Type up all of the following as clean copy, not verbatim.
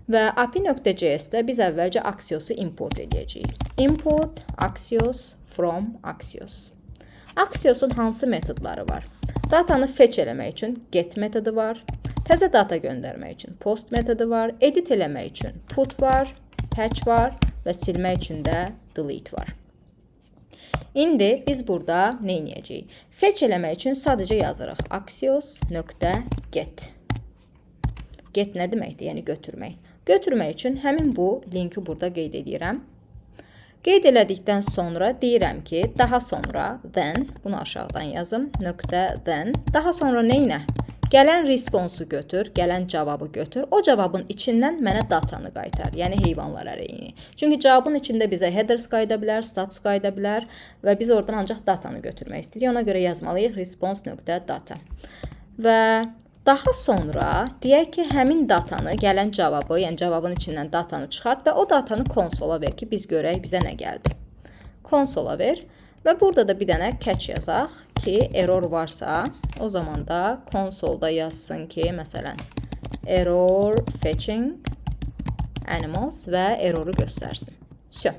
Və API.js-də biz əvvəlcə Axios-u import edəcəyik. Import Axios from Axios. Axios-un hansı metodları var? Datanı fetch eləmək üçün get metodu var. Təzə data göndərmək üçün post metodu var. Edit eləmək üçün put var, patch var və silmək üçün də delete var. İndi biz burada nə edəcəyik? Fetch eləmək üçün sadəcə yazırıq axios.get. Get nə deməkdir? Yəni götürmək. Götürmək üçün həmin bu linki burada qeyd edirəm. Qeyd elədikdən sonra deyirəm ki, daha sonra then, bunu aşağıdan yazım, .then, daha sonra neynə? Gələn responsu götür, gələn cavabı götür, o cavabın içindən mənə datanı qaytar, yəni heyvanlar ərəyini. Çünki cavabın içində bizə headers qayda bilər, status qayda bilər və biz oradan ancaq datanı götürmək istəyirik. Ona görə yazmalıyıq response.data. Və daha sonra deyək ki, həmin datanı, gələn cavabı, yəni cavabın içindən datanı çıxart və o datanı konsola ver ki, biz görək bizə nə gəldi. Konsola ver və burada da bir dənə catch yazaq ki, error varsa, o zaman da konsolda yazsın ki, məsələn, error fetching animals və erroru göstərsin. Sö.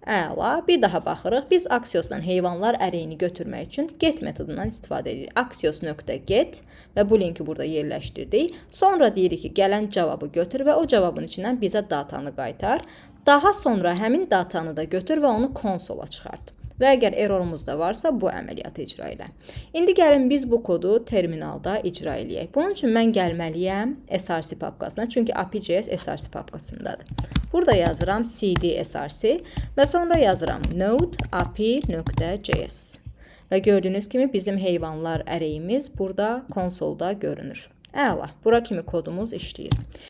Əla. Bir daha baxırıq. Biz Axios-dan heyvanlar ərəyini götürmək üçün get metodundan istifadə edirik. Axios.get və bu linki burada yerləşdirdik. Sonra deyirik ki, gələn cavabı götür və o cavabın içindən bizə datanı qaytar. Daha sonra həmin datanı da götür və onu konsola çıxart. Və əgər errorumuz da varsa, bu əməliyyatı icra elə. İndi gəlin biz bu kodu terminalda icra eləyək. Bunun üçün mən gəlməliyəm src papkasına. Çünki API.js src papkasındadır. Burada yazıram cd src və sonra yazıram node api.js. Və gördüyünüz kimi bizim heyvanlar ərəyimiz burada konsolda görünür. Əla. Bura kimi kodumuz işləyir.